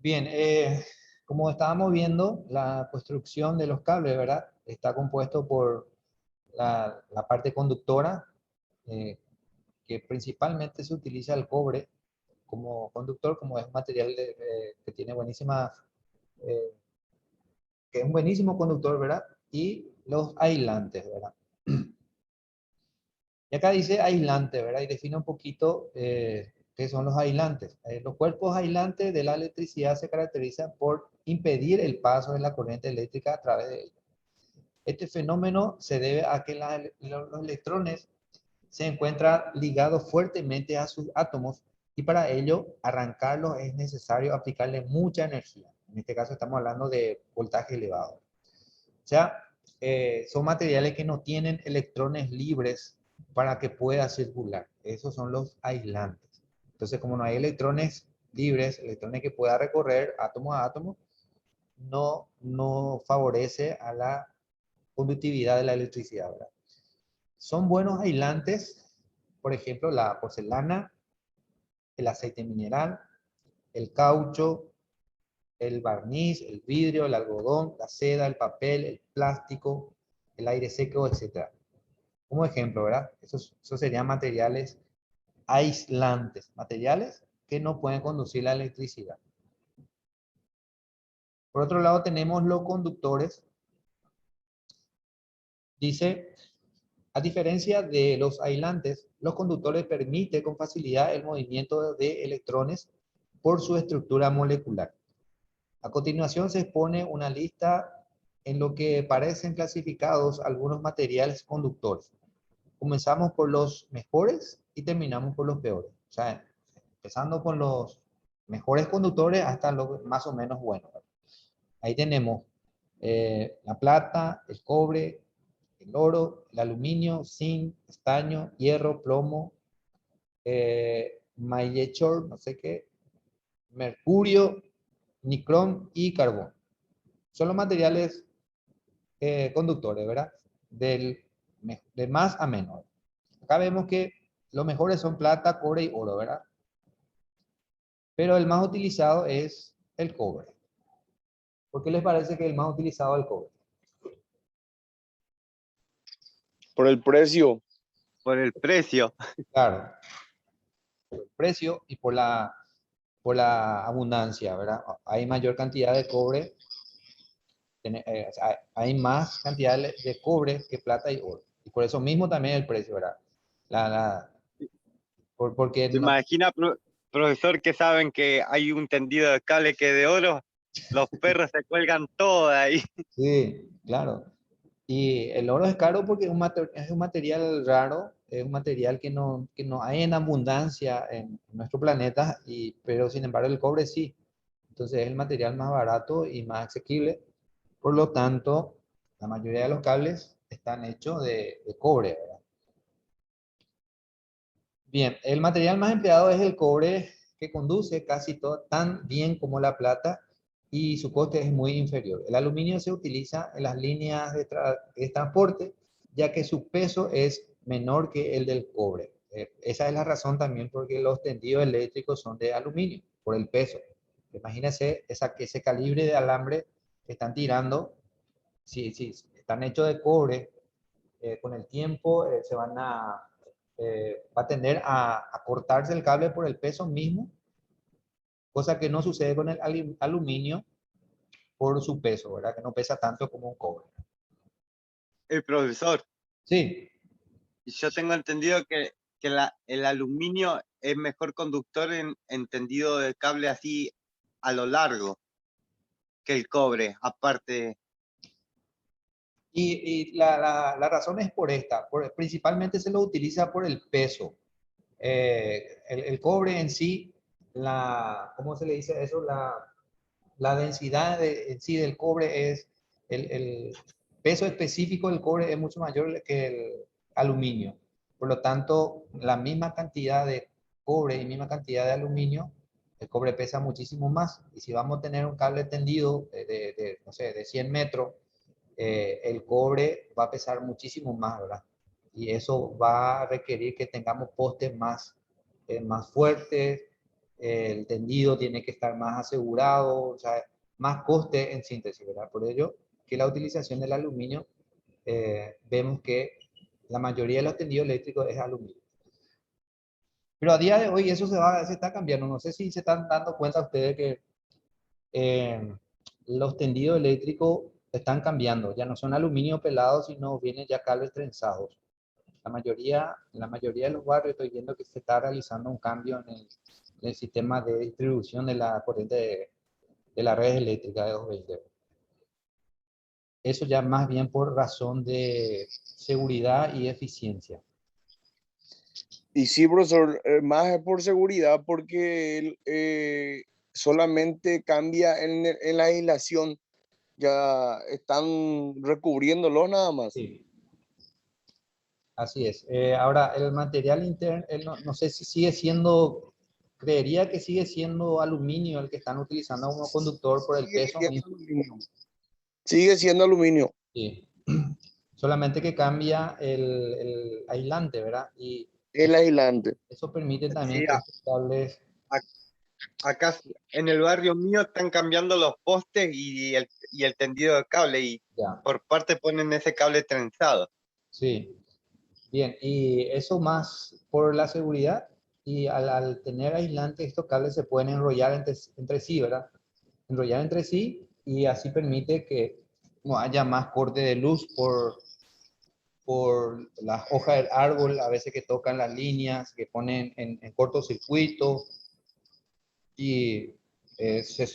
Bien, como estábamos viendo, la construcción de los cables, ¿verdad? Está compuesto por la parte conductora, eh, que principalmente se utiliza el cobre como conductor, como es un material que tiene eh, que es un buenísimo conductor, ¿verdad? Y los aislantes, ¿verdad? Y acá dice aislante, ¿verdad? Y define un poquito qué son los aislantes. Los cuerpos aislantes de la electricidad se caracterizan por impedir el paso de la corriente eléctrica a través de ellos. Este fenómeno se debe a que los electrones se encuentran ligados fuertemente a sus átomos y para ello arrancarlos es necesario aplicarle mucha energía. En este caso estamos hablando de voltaje elevado. O sea, son materiales que no tienen electrones libres para que pueda circular. Esos son los aislantes. Entonces, como no hay electrones libres, electrones que pueda recorrer átomo a átomo, no favorece a la conductividad de la electricidad, ¿verdad? Son buenos aislantes, por ejemplo, la porcelana, el aceite mineral, el caucho, el barniz, el vidrio, el algodón, la seda, el papel, el plástico, el aire seco, etcétera. Como ejemplo, ¿verdad? Esos serían materiales aislantes, materiales que no pueden conducir la electricidad. Por otro lado, tenemos los conductores. Dice, a diferencia de los aislantes, los conductores permiten con facilidad el movimiento de electrones por su estructura molecular. A continuación se expone una lista en lo que parecen clasificados algunos materiales conductores. Comenzamos por los mejores y terminamos por los peores. O sea, empezando con los mejores conductores hasta los más o menos buenos. Ahí tenemos la plata, el cobre, el oro, el aluminio, zinc, estaño, hierro, plomo, malhechor, no sé qué, mercurio, nicrón y carbón. Son los materiales conductores, ¿verdad? De más a menos. Acá vemos que los mejores son plata, cobre y oro, ¿verdad? Pero el más utilizado es el cobre. ¿Por qué les parece que el más utilizado es el cobre? Por el precio. Por el precio. Claro, por el precio y por la abundancia, ¿verdad? Hay mayor cantidad de cobre, hay más cantidad de cobre que plata y oro. Y por eso mismo también el precio, ¿verdad? La, la, porque ¿Se no, imagina, profesor, que saben que hay un tendido de cable que es de oro? Los perros se cuelgan todo ahí. sí, claro. Y el oro es caro porque es un material raro, es un material que no hay en abundancia en nuestro planeta, pero sin embargo el cobre sí. Entonces es el material más barato y más asequible. Por lo tanto, la mayoría de los cables están hechos de cobre, ¿verdad? Bien, el material más empleado es el cobre, que conduce casi todo tan bien como la plata y su coste es muy inferior. El aluminio se utiliza en las líneas de transporte, ya que su peso es menor que el del cobre. Esa es la razón también porque los tendidos eléctricos son de aluminio, por el peso. Imagínense ese calibre de alambre que están tirando, si están hechos de cobre, con el tiempo va a tender a cortarse el cable por el peso mismo, cosa que no sucede con el aluminio por su peso, ¿verdad? Que no pesa tanto como un cobre. El profesor, Sí, yo tengo entendido que el aluminio es mejor conductor en tendido de cable así a lo largo que el cobre, aparte. y la razón es por esta, principalmente se lo utiliza por el peso. El cobre en sí, ¿cómo se le dice eso? La densidad en sí del cobre el peso específico del cobre es mucho mayor que el aluminio. Por lo tanto, la misma cantidad de cobre y misma cantidad de aluminio, el cobre pesa muchísimo más. Y si vamos a tener un cable tendido no sé, de 100 metros, el cobre va a pesar muchísimo más, ¿verdad? Y eso va a requerir que tengamos postes más fuertes, el tendido tiene que estar más asegurado, o sea, más coste en síntesis, ¿verdad? Por ello que la utilización del aluminio, vemos que la mayoría de los tendidos eléctricos es aluminio. Pero a día de hoy eso se está cambiando. No sé si se están dando cuenta ustedes que los tendidos eléctricos están cambiando. Ya no son aluminio pelados, sino vienen ya cables trenzados. En la mayoría de los barrios estoy viendo que se está realizando un cambio en el sistema de distribución de la corriente de la red eléctrica de 220. Eso ya más bien por razón de seguridad y eficiencia. Y sí, profesor, más es por seguridad porque solamente cambia en la aislación. Ya están recubriéndolo nada más. Sí, así es. Ahora, el material interno, no sé si sigue siendo, creería que sigue siendo aluminio el que están utilizando como conductor por el Sigue peso siendo mismo. aluminio. Sigue siendo aluminio. Sí. Solamente que cambia el aislante, ¿verdad? Y El aislante. eso permite también Sí, que estos cables, acá en el barrio mío están cambiando los postes y el tendido de cable y ya, por parte ponen ese cable trenzado. sí. Bien, y eso más por la seguridad y al tener aislante, estos cables se pueden enrollar entre sí, ¿verdad? Enrollar entre sí y así permite que no haya más corte de luz por las hojas del árbol, a veces que tocan las líneas, que ponen en cortocircuito y se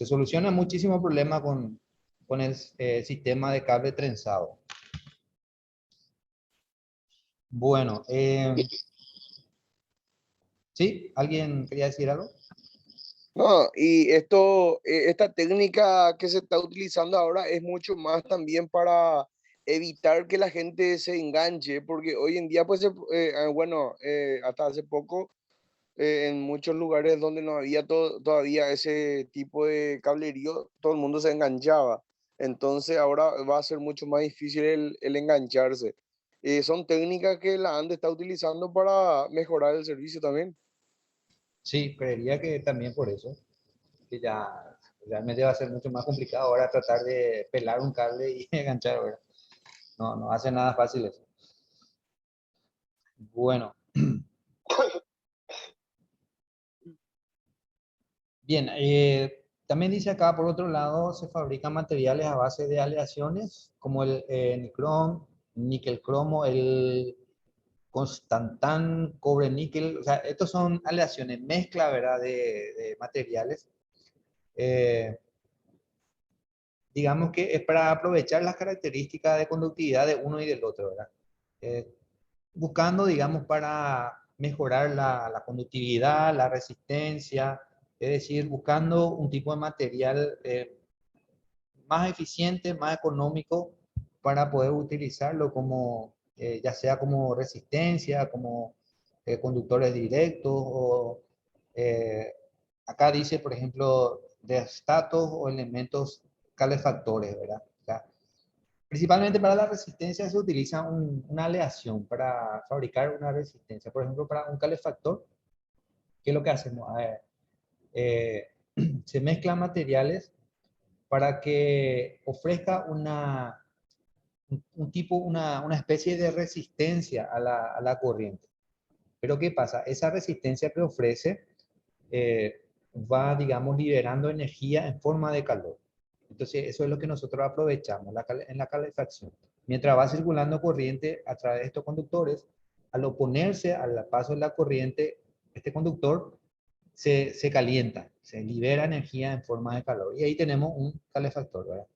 soluciona muchísimo problema con el sistema de cable trenzado. Bueno, ¿sí? ¿Alguien quería decir algo? No, y esta técnica que se está utilizando ahora es mucho más también para evitar que la gente se enganche, porque hoy en día, pues, bueno, hasta hace poco, en muchos lugares donde no había todavía ese tipo de cablerío, todo el mundo se enganchaba. Entonces ahora va a ser mucho más difícil el engancharse. Son técnicas que la ANDE está utilizando para mejorar el servicio también. Sí, creería que también por eso, que ya realmente va a ser mucho más complicado ahora tratar de pelar un cable y enganchar, ¿verdad? No, no hace nada fácil eso. Bueno, bien, también dice acá, por otro lado, se fabrican materiales a base de aleaciones, como el nicrón, níquel cromo, el constantán, cobre níquel, o sea, estos son aleaciones, mezcla, ¿verdad?, de materiales. Eh, digamos que es para aprovechar las características de conductividad de uno y del otro, ¿verdad? Eh, buscando, digamos, para mejorar la conductividad, la resistencia, es decir, buscando un tipo de material más eficiente, más económico para poder utilizarlo como, ya sea como resistencia, como conductores directos o eh, acá dice, por ejemplo, de estatos o elementos calefactores, ¿verdad? O sea, principalmente para la resistencia se utiliza una aleación para fabricar una resistencia. Por ejemplo, para un calefactor, ¿qué es lo que hacemos? A ver, eh, se mezclan materiales para que ofrezca un tipo, una especie de resistencia a la corriente. Pero ¿qué pasa? Esa resistencia que ofrece va, digamos, liberando energía en forma de calor. Entonces, eso es lo que nosotros aprovechamos en la calefacción. Mientras va circulando corriente a través de estos conductores, al oponerse al paso de la corriente, este conductor se calienta, se libera energía en forma de calor. Y ahí tenemos un calefactor, ¿verdad?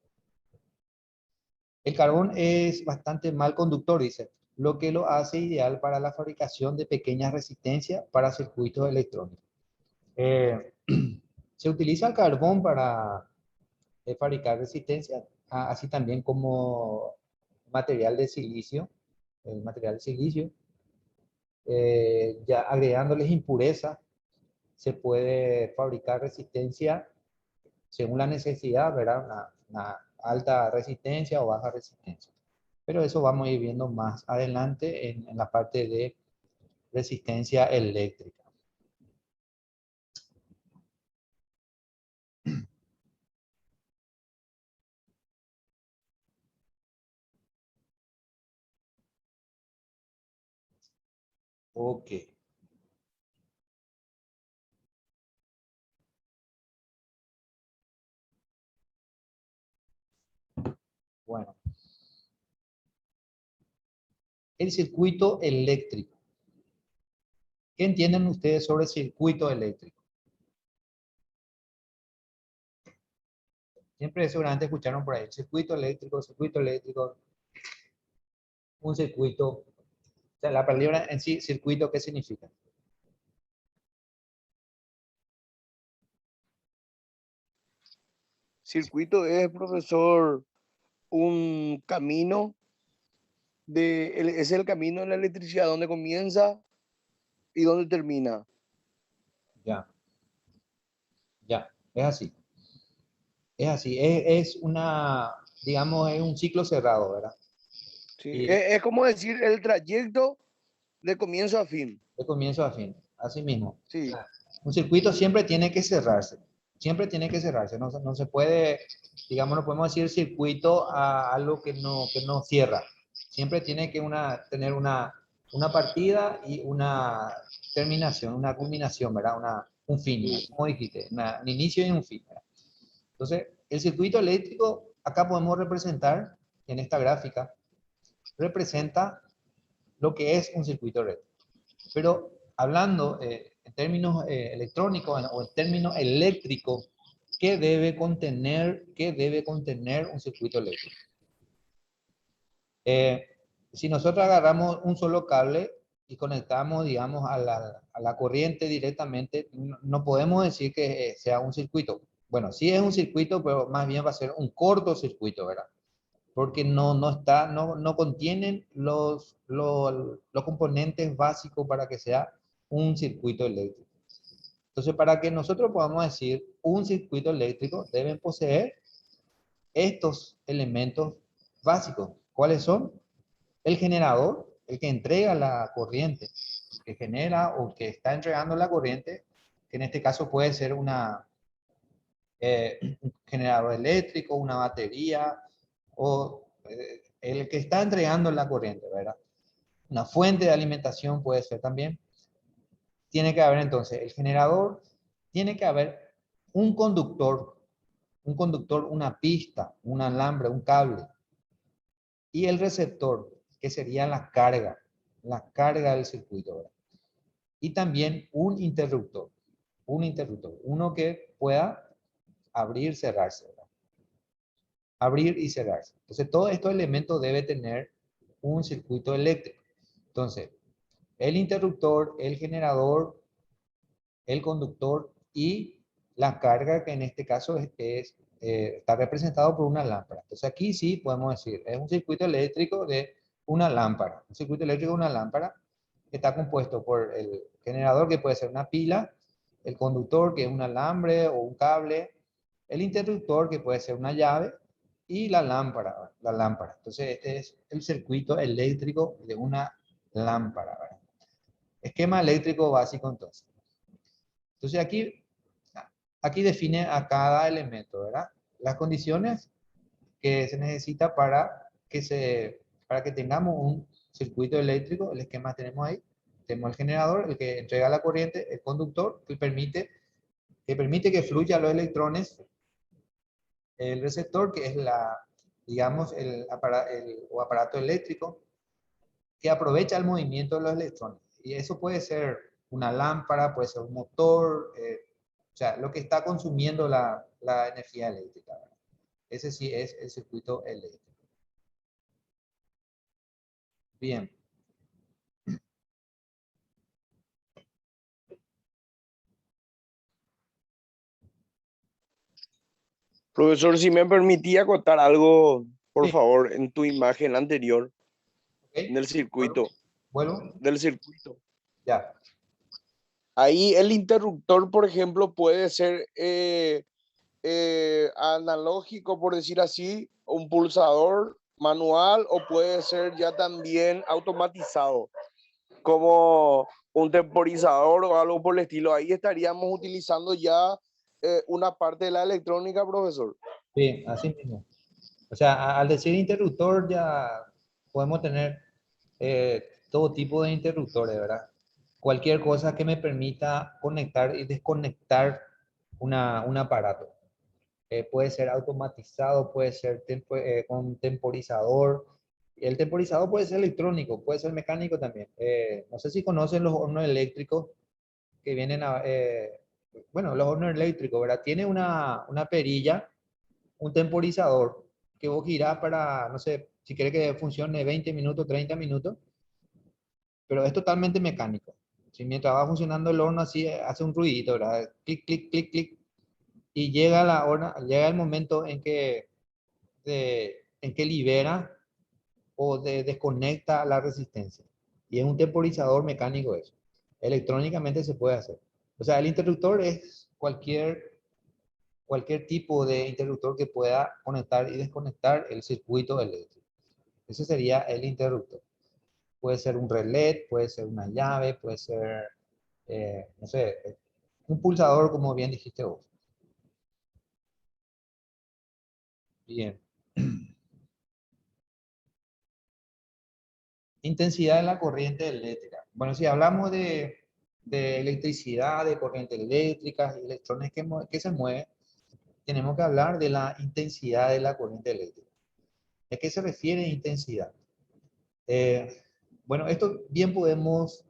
El carbón es bastante mal conductor, dice, lo que lo hace ideal para la fabricación de pequeñas resistencias para circuitos electrónicos. Eh, se utiliza el carbón para fabricar resistencia, así también como material de silicio, el material de silicio, ya agregándoles impurezas, se puede fabricar resistencia según la necesidad, ¿verdad? Una alta resistencia o baja resistencia. Pero eso vamos a ir viendo más adelante en la parte de resistencia eléctrica. Ok. Bueno. El circuito eléctrico. ¿Qué entienden ustedes sobre el circuito eléctrico? Siempre seguramente escucharon por ahí, circuito eléctrico, un circuito. O sea, la palabra en sí, circuito, ¿qué significa? Circuito es, profesor, un camino es el camino de la electricidad, donde comienza y donde termina. Ya, ya, es así. Es así, es una, digamos, es un ciclo cerrado, ¿verdad? ¿Sí? Y Es como decir el trayecto de comienzo a fin. de comienzo a fin, así mismo. Sí, Un circuito siempre tiene que cerrarse, siempre tiene que cerrarse, no se puede, digamos, no podemos decir circuito a algo que no cierra. Siempre tiene que tener una partida y una terminación, una culminación, ¿verdad? Un fin, como dijiste, un inicio y un fin, ¿verdad? Entonces, el circuito eléctrico, acá podemos representar, en esta gráfica, representa lo que es un circuito eléctrico. Pero hablando en términos electrónicos o en términos eléctricos, ¿qué debe contener un circuito eléctrico? Eh, si nosotros agarramos un solo cable y conectamos, digamos, a la corriente directamente, no podemos decir que sea un circuito. Bueno, sí es un circuito, pero más bien va a ser un cortocircuito, ¿verdad? Porque no contienen los componentes básicos para que sea un circuito eléctrico. Entonces, para que nosotros podamos decir un circuito eléctrico, deben poseer estos elementos básicos. ¿Cuáles son? El generador, el que entrega la corriente, que genera o que está entregando la corriente, que en este caso puede ser un generador eléctrico, una batería, o el que está entregando la corriente, ¿verdad? Una fuente de alimentación puede ser también. Tiene que haber entonces el generador, tiene que haber un conductor, una pista, un alambre, un cable, y el receptor, que sería la carga del circuito, ¿verdad? Y también un interruptor, uno que pueda abrir, cerrarse, ¿verdad? Abrir y cerrarse. Entonces, todos estos elementos debe tener un circuito eléctrico. Entonces, el interruptor, el generador, el conductor y la carga, que en este caso está representado por una lámpara. Entonces, aquí sí podemos decir, es un circuito eléctrico de una lámpara. Un circuito eléctrico de una lámpara que está compuesto por el generador, que puede ser una pila, el conductor, que es un alambre o un cable, el interruptor, que puede ser una llave, y la lámpara, la lámpara. Entonces, este es el circuito eléctrico de una lámpara, ¿verdad? Esquema eléctrico básico, entonces. Entonces, aquí define a cada elemento, ¿verdad? Las condiciones que se necesita para que tengamos un circuito eléctrico, el esquema tenemos ahí. Tenemos el generador, el que entrega la corriente, el conductor, que permite que fluyan los electrones, el receptor, que es digamos, o aparato eléctrico, que aprovecha el movimiento de los electrones. Y eso puede ser una lámpara, puede ser un motor, o sea, lo que está consumiendo la energía eléctrica, ¿verdad? Ese sí es el circuito eléctrico. Bien. Profesor, si me permitía contar algo, por Sí. favor, en tu imagen anterior, ¿Ok? en el circuito, Vuelvo. del circuito. Ya. Ahí el interruptor, por ejemplo, puede ser analógico, por decir así, un pulsador manual, o puede ser ya también automatizado, como un temporizador o algo por el estilo. Ahí estaríamos utilizando ya una parte de la electrónica, profesor. Sí, así mismo. O sea, al decir interruptor ya podemos tener todo tipo de interruptores, ¿verdad? cualquier cosa que me permita conectar y desconectar un aparato. Puede ser automatizado, puede ser con temporizador. El temporizador puede ser electrónico, puede ser mecánico también. No sé si conocen los hornos eléctricos que vienen bueno, los hornos eléctricos, ¿verdad? Tiene una perilla, un temporizador que vos girás para, no sé, si quieres que funcione 20 minutos, 30 minutos, pero es totalmente mecánico. Si mientras va funcionando el horno así, hace un ruidito, ¿verdad? Clic, clic, clic, clic, y llega la hora, llega el momento en que libera o desconecta la resistencia. Y es un temporizador mecánico eso. Electrónicamente se puede hacer. O sea, el interruptor es cualquier tipo de interruptor que pueda conectar y desconectar el circuito eléctrico. Ese sería el interruptor. Puede ser un relé, puede ser una llave, puede ser, no sé, un pulsador, como bien dijiste vos. Bien. Intensidad de la corriente eléctrica. Bueno, si hablamos de electricidad, de corriente eléctrica, electrones que se mueven, tenemos que hablar de la intensidad de la corriente eléctrica. ¿A qué se refiere intensidad? Bueno, esto bien podemos,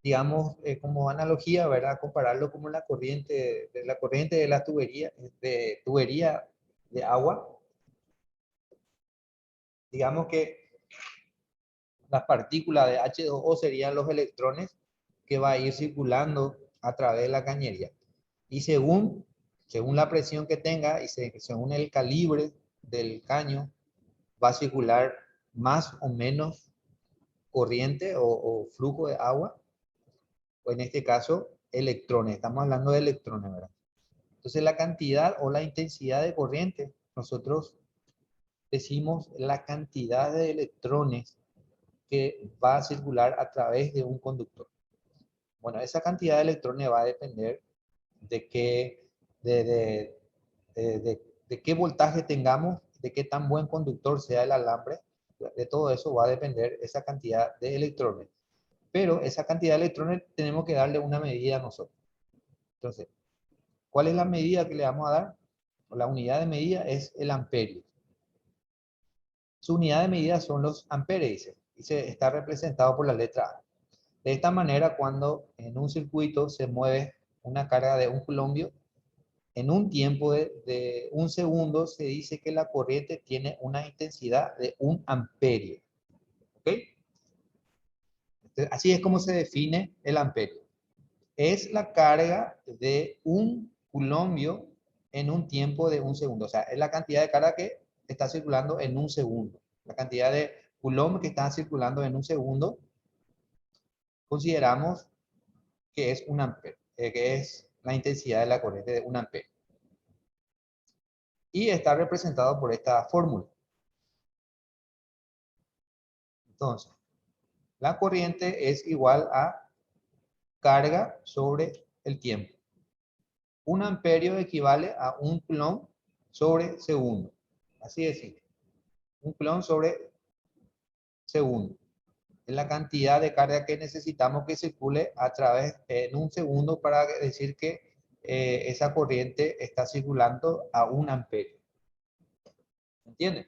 digamos, como analogía, ¿verdad? Compararlo como la corriente de la tubería de agua. Digamos que las partículas de H2O serían los electrones que va a ir circulando a través de la cañería. Y según la presión que tenga y según el calibre del caño, va a circular más o menos corriente o flujo de agua, o en este caso, electrones. Estamos hablando de electrones, ¿verdad? Entonces, la cantidad o la intensidad de corriente, nosotros decimos la cantidad de electrones que va a circular a través de un conductor. Bueno, esa cantidad de electrones va a depender de qué, de qué voltaje tengamos, de qué tan buen conductor sea el alambre. De todo eso va a depender esa cantidad de electrones. Pero esa cantidad de electrones tenemos que darle una medida a nosotros. Entonces, ¿cuál es la medida que le vamos a dar? La unidad de medida es el amperio. Su unidad de medida son los amperes, y se está representado por la letra A. De esta manera, cuando en un circuito se mueve una carga de un coulombio, en un tiempo de un segundo se dice que la corriente tiene una intensidad de 1 amperio. ¿Ok? Entonces, así es como se define el amperio. Es la carga de un coulombio en un tiempo de un segundo. O sea, es la cantidad de carga que está circulando en un segundo. La cantidad de coulomb que está circulando en un segundo, consideramos que es un amperio, que es la intensidad de la corriente de 1 amperio. Y está representado por esta fórmula. Entonces, la corriente es igual a carga sobre el tiempo. 1 amperio equivale a 1 coulomb sobre segundo. Así de simple. 1 coulomb sobre segundo. Es la cantidad de carga que necesitamos que circule a través en un segundo para decir que esa corriente está circulando a 1 amperio. ¿Entienden?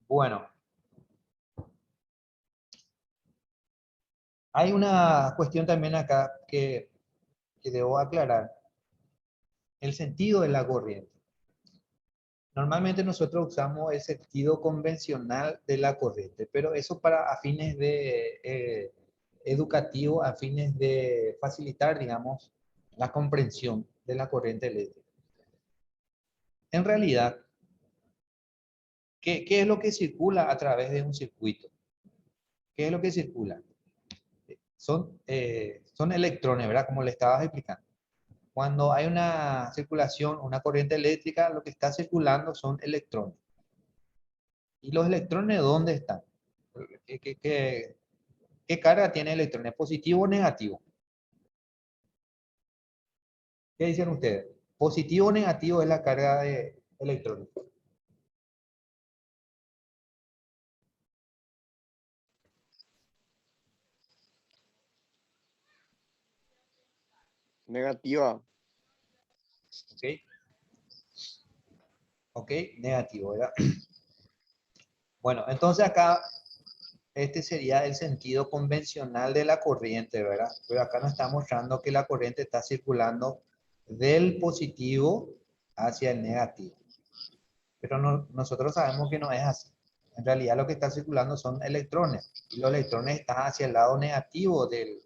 Bueno, hay una cuestión también acá que debo aclarar. El sentido de la corriente. Normalmente nosotros usamos el sentido convencional de la corriente, pero eso a fines de educativo, a fines de facilitar, digamos, la comprensión de la corriente eléctrica. En realidad, ¿qué es lo que circula a través de un circuito? ¿Qué es lo que circula? Son electrones, ¿verdad? Como le estabas explicando. Cuando hay una circulación, una corriente eléctrica, lo que está circulando son electrones. ¿Y los electrones dónde están? ¿Qué carga tiene electrones? ¿Positivo o negativo? ¿Qué dicen ustedes? positivo o negativo es la carga electrónica. Negativa. ¿Ok? ¿Ok? Negativo, ¿verdad? Bueno, entonces acá este sería el sentido convencional de la corriente, ¿verdad? Pero acá nos está mostrando que la corriente está circulando del positivo hacia el negativo. Pero nosotros sabemos que no es así. En realidad lo que está circulando son electrones. Y los electrones están hacia el lado negativo de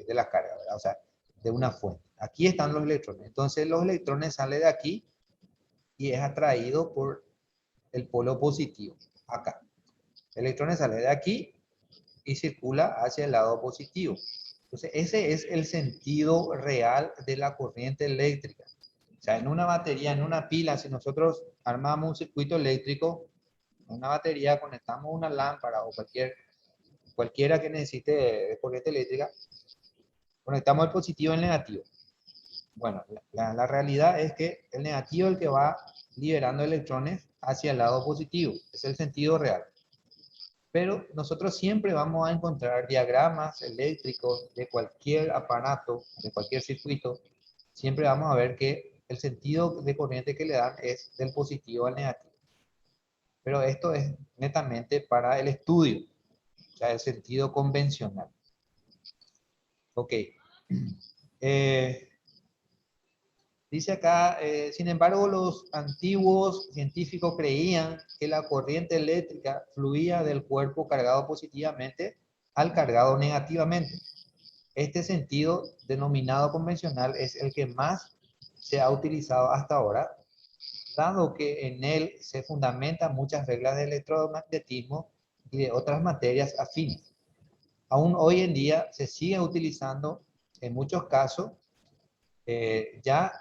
la carga, ¿verdad? O sea, de una fuente. Aquí están los electrones. Entonces los electrones salen de aquí y es atraído por el polo positivo, acá. El electrón sale de aquí y circula hacia el lado positivo. Entonces, ese es el sentido real de la corriente eléctrica. O sea, en una batería, en una pila, si nosotros armamos un circuito eléctrico, en una batería conectamos una lámpara o cualquiera que necesite corriente eléctrica, conectamos el positivo y el negativo. Bueno, la realidad es que el negativo es el que va liberando electrones hacia el lado positivo. Es el sentido real. Pero nosotros siempre vamos a encontrar diagramas eléctricos de cualquier aparato, de cualquier circuito. Siempre vamos a ver que el sentido de corriente que le dan es del positivo al negativo. Pero esto es netamente para el estudio, o sea, el sentido convencional. Ok. Dice acá, sin embargo, los antiguos científicos creían que la corriente eléctrica fluía del cuerpo cargado positivamente al cargado negativamente. Este sentido, denominado convencional, es el que más se ha utilizado hasta ahora, dado que en él se fundamentan muchas reglas de electromagnetismo y de otras materias afines. Aún hoy en día se sigue utilizando en muchos casos, ya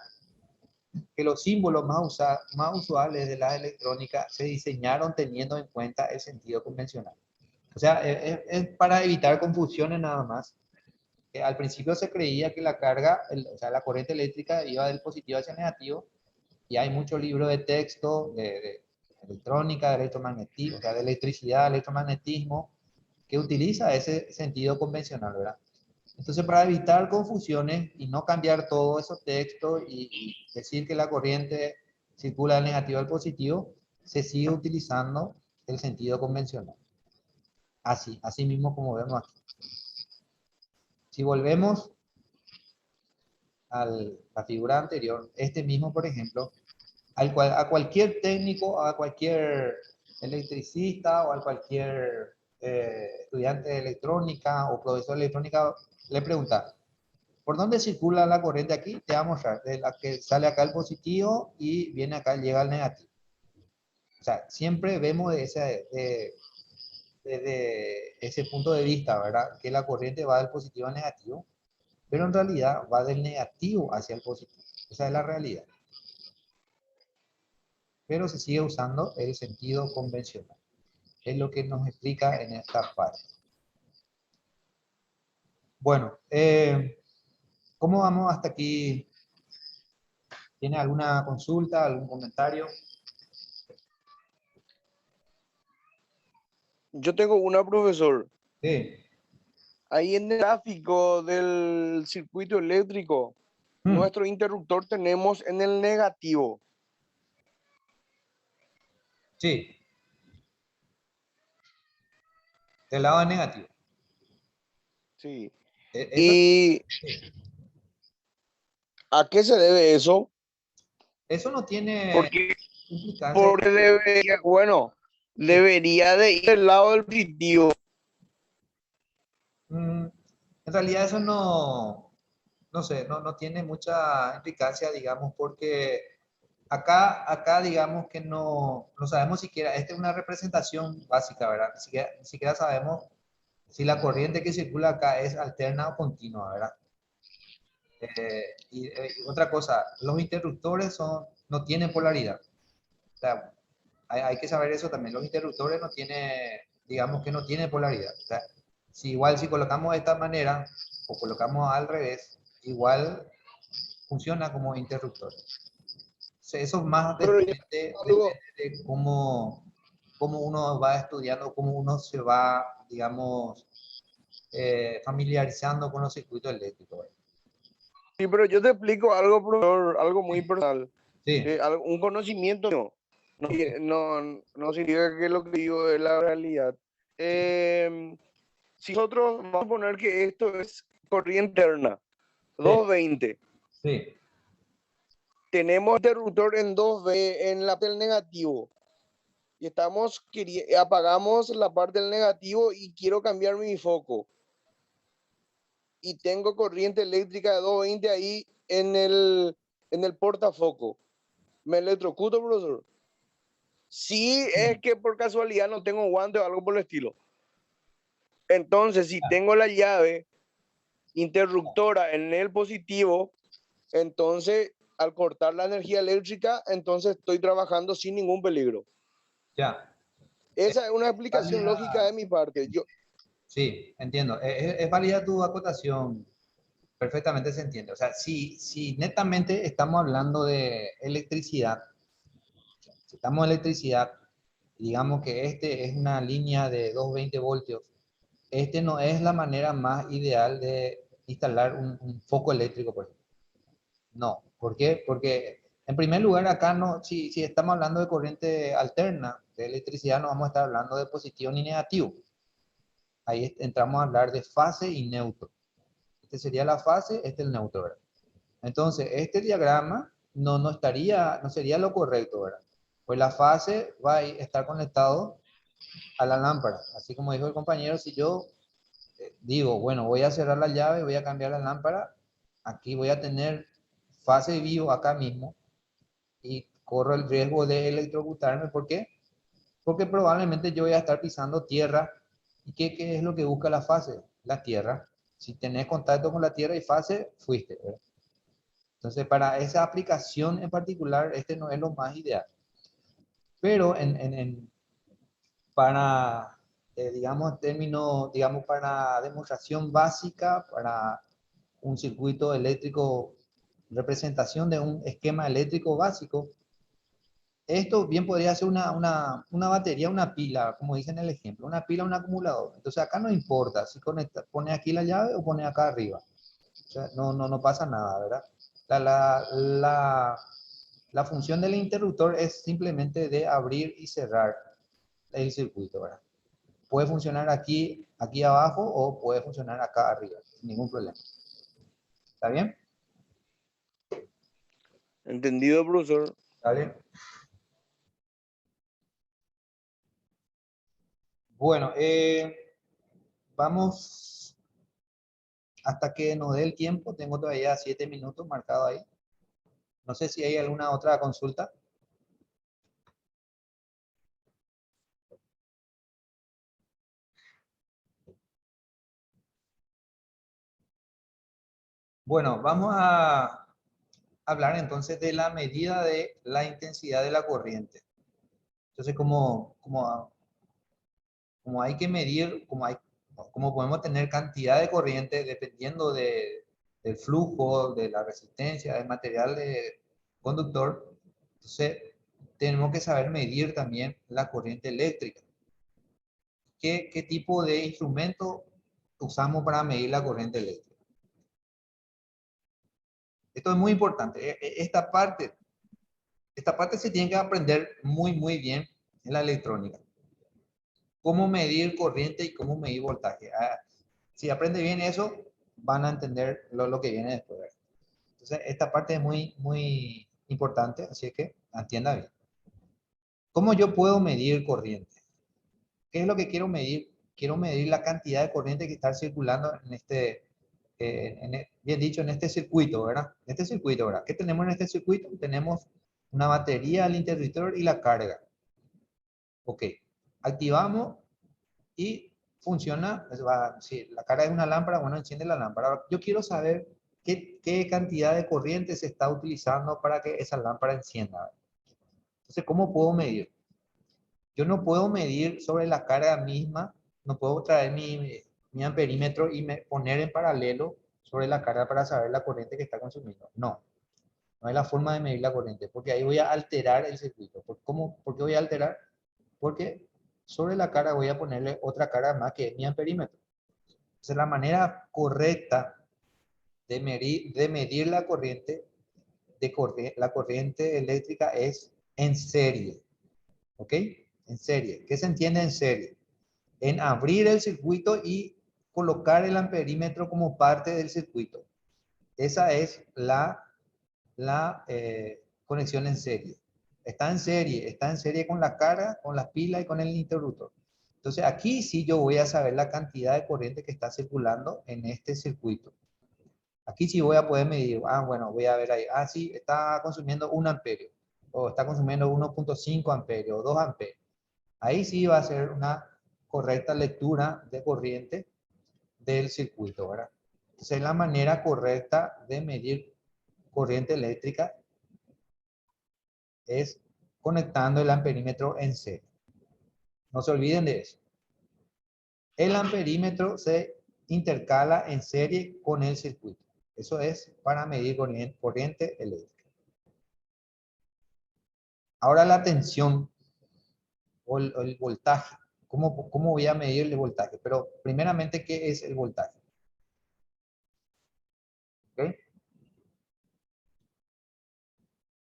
que los símbolos más usuales de la electrónica se diseñaron teniendo en cuenta el sentido convencional. O sea, es para evitar confusiones nada más. Al principio se creía que la carga, o sea, la corriente eléctrica iba del positivo hacia el negativo, y hay muchos libros de texto de electrónica, de electromagnetismo, o sea, de electricidad, electromagnetismo, que utiliza ese sentido convencional, ¿verdad? Entonces, para evitar confusiones y no cambiar todos esos textos y decir que la corriente circula del negativo al positivo, se sigue utilizando el sentido convencional. Así mismo como vemos aquí. Si volvemos a la figura anterior, este mismo, por ejemplo, a cualquier técnico, a cualquier electricista o a cualquier estudiante de electrónica o profesor de electrónica, le pregunta, ¿por dónde circula la corriente aquí? Te va a mostrar, de la que sale acá el positivo y viene acá, llega al negativo. O sea, siempre vemos desde ese punto de vista, ¿verdad? Que la corriente va del positivo al negativo, pero en realidad va del negativo hacia el positivo. Esa es la realidad. Pero se sigue usando el sentido convencional. Es lo que nos explica en esta parte. Bueno, ¿cómo vamos hasta aquí? ¿Tiene alguna consulta, algún comentario? Yo tengo una, profesor. Sí. Ahí en el gráfico del circuito eléctrico, nuestro interruptor tenemos en el negativo. Sí. Del lado negativo. Sí. Eso, ¿Y a qué se debe eso? eso no tiene Porque implicancia. debería de ir del lado del positivo. En realidad eso no sé, no tiene mucha implicancia, digamos, porque acá digamos que no sabemos siquiera, esta es una representación básica, ¿verdad? Ni siquiera sabemos si la corriente que circula acá es alterna o continua, ¿verdad? Y otra cosa, los interruptores no tienen polaridad. O sea, hay que saber eso también. Los interruptores no tienen, digamos que no tienen polaridad. O sea, si colocamos de esta manera o colocamos al revés, igual funciona como interruptor. Eso más Pero depende algo, de cómo uno va estudiando, cómo uno se va, digamos, familiarizando con los circuitos eléctricos. sí, pero yo te explico algo, profesor, algo muy personal. Sí, Un conocimiento mío. No, ok, no significa que lo que digo es la realidad. Si nosotros vamos a poner que esto es corriente interna, sí, 220, sí, tenemos interruptor en 2V en la parte del negativo y apagamos la parte del negativo y quiero cambiar mi foco y tengo corriente eléctrica de 220 ahí en el portafoco. ¿Me electrocuto, profesor? Sí, es que por casualidad no tengo guante o algo por el estilo. Entonces, si tengo la llave interruptora en el positivo, entonces al cortar la energía eléctrica, entonces estoy trabajando sin ningún peligro. ya. Esa es una explicación lógica de mi parte. Sí, entiendo. Es válida tu acotación. Perfectamente se entiende. O sea, si netamente estamos hablando de electricidad, si estamos en electricidad, digamos que este es una línea de 220 voltios, este no es la manera más ideal de instalar un foco eléctrico, por ejemplo. No. ¿Por qué? Porque en primer lugar acá no, si estamos hablando de corriente alterna, de electricidad, no vamos a estar hablando de positivo ni negativo. Ahí entramos a hablar de fase y neutro. Este sería la fase, este el neutro, ¿verdad? Entonces, este diagrama no sería lo correcto, ¿verdad? Pues la fase va a estar conectado a la lámpara. Así como dijo el compañero, si yo digo, bueno, voy a cerrar la llave, voy a cambiar la lámpara, aquí voy a tener fase vivo acá mismo y corro el riesgo de electrocutarme. ¿Por qué? Porque probablemente yo voy a estar pisando tierra. ¿Y qué es lo que busca la fase? La tierra. Si tenés contacto con la tierra y fase, fuiste, ¿verdad? Entonces, para esa aplicación en particular, este no es lo más ideal. Pero para, digamos, término, digamos, para demostración básica, para un circuito eléctrico, representación de un esquema eléctrico básico, esto bien podría ser una batería, una pila, como dice en el ejemplo, una pila, un acumulador. Entonces acá no importa si pone aquí la llave o pone acá arriba. O sea, no pasa nada, ¿verdad? La, la, la, la función del interruptor es simplemente de abrir y cerrar el circuito, ¿verdad? Puede funcionar aquí abajo o puede funcionar acá arriba, sin ningún problema. ¿Está bien? ¿Entendido, profesor? ¿Está bien? Bueno, vamos hasta que nos dé el tiempo. Tengo todavía 7 minutos marcado ahí. No sé si hay alguna otra consulta. Bueno, vamos a hablar entonces de la medida de la intensidad de la corriente. Entonces, como hay que medir, como podemos tener cantidad de corriente dependiendo del flujo, de la resistencia, del material de conductor, entonces tenemos que saber medir también la corriente eléctrica. ¿Qué tipo de instrumento usamos para medir la corriente eléctrica? Esto es muy importante. Esta parte se tiene que aprender muy bien en la electrónica. Cómo medir corriente y cómo medir voltaje. Si aprende bien eso, van a entender lo que viene después. Entonces, esta parte es muy importante, así que entienda bien. ¿Cómo yo puedo medir corriente? ¿Qué es lo que quiero medir? Quiero medir la cantidad de corriente que está circulando en bien dicho, en este circuito, ¿verdad? En este circuito, ¿verdad? ¿Qué tenemos en este circuito? Tenemos una batería, el interruptor y la carga. Ok, activamos y funciona. Si la carga es una lámpara, bueno, enciende la lámpara. Ahora, yo quiero saber qué cantidad de corriente se está utilizando para que esa lámpara encienda. Entonces, ¿cómo puedo medir? Yo no puedo medir sobre la carga misma, no puedo traer mi amperímetro y poner en paralelo sobre la carga para saber la corriente que está consumiendo. No. No es la forma de medir la corriente, porque ahí voy a alterar el circuito. ¿Por qué voy a alterar? Porque sobre la cara voy a ponerle otra cara más que es mi amperímetro. Entonces la manera correcta de medir la corriente, la corriente eléctrica es en serie. ¿Ok? En serie. ¿Qué se entiende en serie? En abrir el circuito y colocar el amperímetro como parte del circuito. Esa es la conexión en serie. Está en serie con la carga, con las pilas y con el interruptor. Entonces aquí sí yo voy a saber la cantidad de corriente que está circulando en este circuito. Aquí sí voy a poder medir, bueno, voy a ver ahí, sí, está consumiendo 1 amperio, o está consumiendo 1.5 amperios, o 2 amperios. Ahí sí va a ser una correcta lectura de corriente del circuito, ¿verdad? Entonces es la manera correcta de medir corriente eléctrica es conectando el amperímetro en serie. No se olviden de eso. El amperímetro se intercala en serie con el circuito. Eso es para medir corriente eléctrica. Ahora la tensión o el voltaje. ¿Cómo voy a medir el voltaje? Pero primeramente, ¿qué es el voltaje? ¿Okay?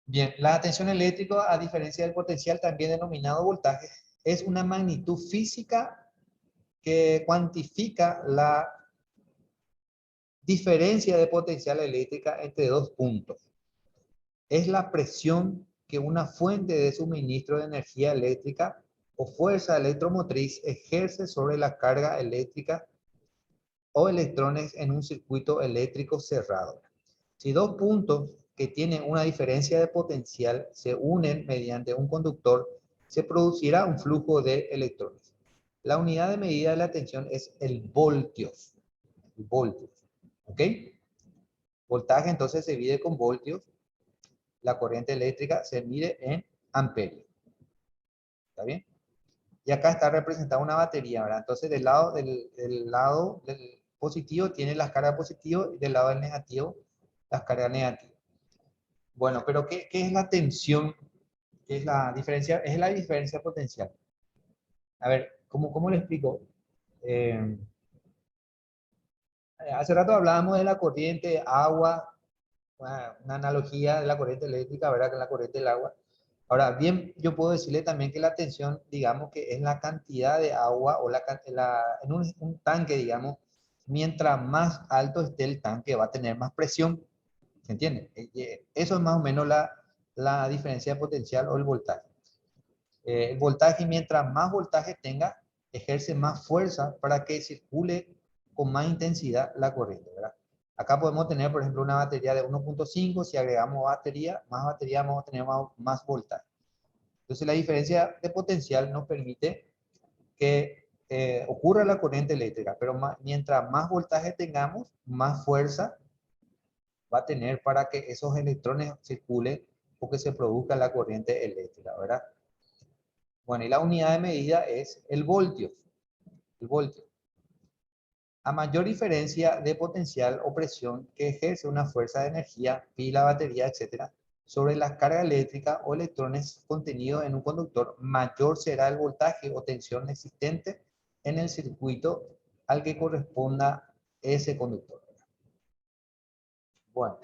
Bien, la tensión eléctrica, a diferencia del potencial, también denominado voltaje, es una magnitud física que cuantifica la diferencia de potencial eléctrica entre dos puntos. Es la presión que una fuente de suministro de energía eléctrica o fuerza electromotriz ejerce sobre la carga eléctrica o electrones en un circuito eléctrico cerrado. Si dos puntos que tienen una diferencia de potencial se unen mediante un conductor, se producirá un flujo de electrones. La unidad de medida de la tensión es el voltios. El voltios. ¿Ok? Voltaje entonces se mide con voltios. La corriente eléctrica se mide en amperios. ¿Está bien? Y acá está representada una batería, ¿verdad? Entonces del lado del positivo tiene las cargas positivas y del lado del negativo las cargas negativas. Bueno, pero ¿qué es la tensión? ¿Qué es la diferencia? Es la diferencia potencial. A ver, ¿cómo le explico? Hace rato hablábamos de la corriente agua, una analogía de la corriente eléctrica, ¿verdad? Que la corriente del agua. Ahora, bien, yo puedo decirle también que la tensión, digamos que es la cantidad de agua o en un tanque, digamos, mientras más alto esté el tanque va a tener más presión. ¿Se entiende? Eso es más o menos la diferencia de potencial o el voltaje. El voltaje, mientras más voltaje tenga, ejerce más fuerza para que circule con más intensidad la corriente, ¿verdad? Acá podemos tener, por ejemplo, una batería de 1.5, si agregamos batería vamos a tener más voltaje. Entonces la diferencia de potencial nos permite que ocurra la corriente eléctrica, pero mientras más voltaje tengamos, más fuerza va a tener para que esos electrones circulen o que se produzca la corriente eléctrica, ¿verdad? Bueno, y la unidad de medida es el voltio. El voltio. A mayor diferencia de potencial o presión que ejerce una fuerza de energía, pila, batería, etc., sobre la carga eléctrica o electrones contenidos en un conductor, mayor será el voltaje o tensión existente en el circuito al que corresponda ese conductor. Bueno.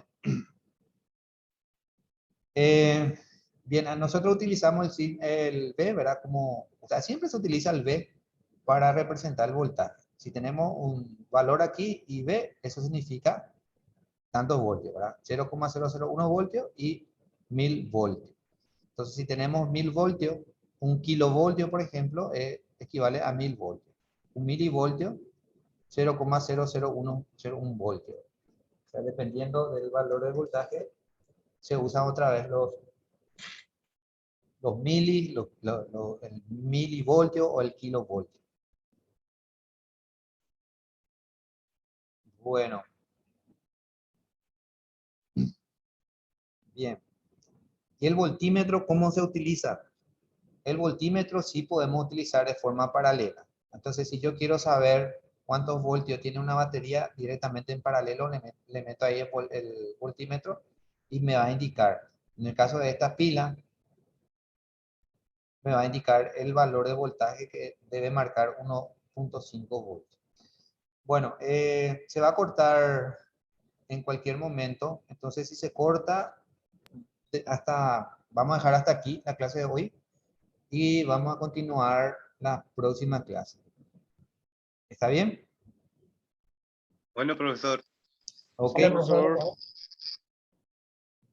Bien, nosotros utilizamos el V, ¿verdad? O sea, siempre se utiliza el V para representar el voltaje. Si tenemos un valor aquí y V, eso significa tantos voltios, ¿verdad? 0,001 voltios y 1000 voltios. Entonces, si tenemos 1000 voltios, un kilovoltio, por ejemplo, equivale a 1000 voltios. Un milivoltio, 0,001 voltios. O sea, dependiendo del valor del voltaje, se usan otra vez los el milivoltio o el kilovoltio. Bueno. Bien. ¿Y el voltímetro cómo se utiliza? El voltímetro sí podemos utilizar de forma paralela. Entonces, si yo quiero saber cuántos voltios tiene una batería, directamente en paralelo le meto ahí el voltímetro y me va a indicar, en el caso de esta pila, me va a indicar el valor de voltaje que debe marcar 1.5 voltios. Bueno, se va a cortar en cualquier momento, entonces si se corta, vamos a dejar hasta aquí la clase de hoy y vamos a continuar la próxima clase. ¿Está bien? Bueno, profesor. Ok. Sí, profesor.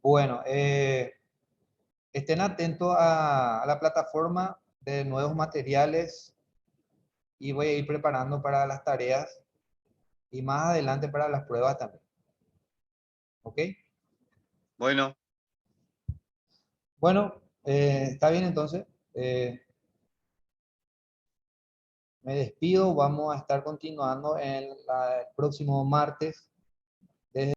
Bueno, estén atentos a la plataforma de nuevos materiales y voy a ir preparando para las tareas y más adelante para las pruebas también. ¿Ok? Bueno, Bueno, está bien entonces. Me despido. Vamos a estar continuando el próximo martes